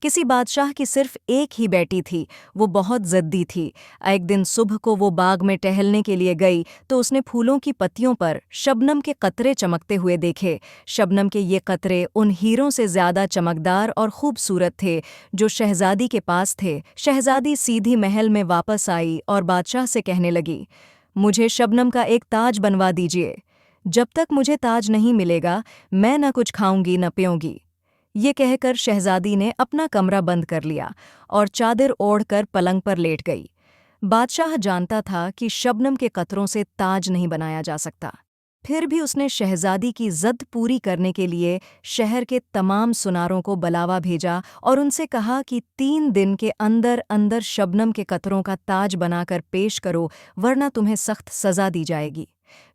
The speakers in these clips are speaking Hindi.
किसी बादशाह की सिर्फ एक ही बेटी थी। वो बहुत ज़िद्दी थी। एक दिन सुबह को वो बाग में टहलने के लिए गई तो उसने फूलों की पत्तियों पर शबनम के कतरे चमकते हुए देखे। शबनम के ये कतरे उन हीरों से ज़्यादा चमकदार और खूबसूरत थे जो शहज़ादी के पास थे। शहज़ादी सीधी महल में वापस आई और बादशाह से कहने लगी, मुझे शबनम का एक ताज बनवा दीजिए। जब तक मुझे ताज नहीं मिलेगा मैं न कुछ खाऊंगी न पीऊंगी। ये कहकर शहजादी ने अपना कमरा बंद कर लिया और चादर ओढ़कर पलंग पर लेट गई। बादशाह जानता था कि शबनम के कतरों से ताज नहीं बनाया जा सकता। फिर भी उसने शहजादी की ज़द पूरी करने के लिए शहर के तमाम सुनारों को बुलावा भेजा और उनसे कहा कि 3 दिन के अंदर अंदर शबनम के कतरों का ताज बनाकर पेश करो, वरना तुम्हें सख्त सज़ा दी जाएगी।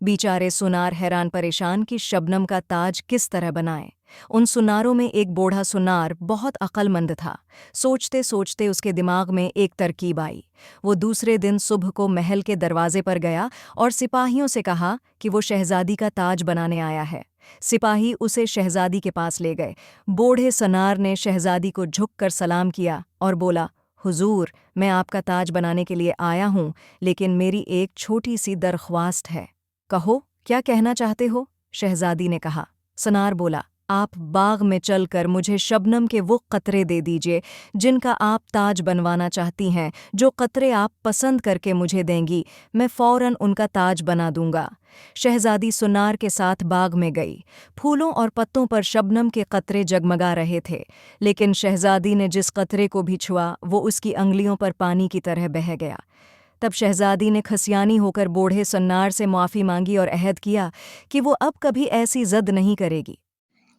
बेचारे सुनार हैरान परेशान कि शबनम का ताज किस तरह बनाए। उन सुनारों में एक बूढ़ा सुनार बहुत अक्लमंद था। सोचते सोचते उसके दिमाग में एक तरकीब आई। वो दूसरे दिन सुबह को महल के दरवाजे पर गया और सिपाहियों से कहा कि वो शहजादी का ताज बनाने आया है। सिपाही उसे शहजादी के पास ले गए। बूढ़े सुनार ने शहजादी को झुककर सलाम किया और बोला, हुजूर, मैं आपका ताज बनाने के लिए आया हूँ, लेकिन मेरी एक छोटी सी दरख्वास्त है। कहो, क्या कहना चाहते हो? शहजादी ने कहा। सुनार बोला, आप बाग में चलकर मुझे शबनम के वो कतरे दे दीजिए जिनका आप ताज बनवाना चाहती हैं। जो कतरे आप पसंद करके मुझे देंगी, मैं फ़ौरन उनका ताज बना दूंगा। शहजादी सुनार के साथ बाग में गई। फूलों और पत्तों पर शबनम के कतरे जगमगा रहे थे, लेकिन शहजादी ने जिस कतरे को भी छुआ वो उसकी अंगुलियों पर पानी की तरह बह गया। तब शहजादी ने खसियानी होकर बूढ़े सुन्नार से माफ़ी मांगी और अहद किया कि वो अब कभी ऐसी ज़द नहीं करेगी।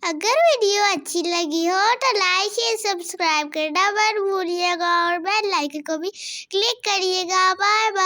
अगर वीडियो अच्छी लगी हो तो लाइक शेयर सब्सक्राइब करना मत भूलिएगा और बेल आइकन को भी क्लिक करिएगा। Bye bye.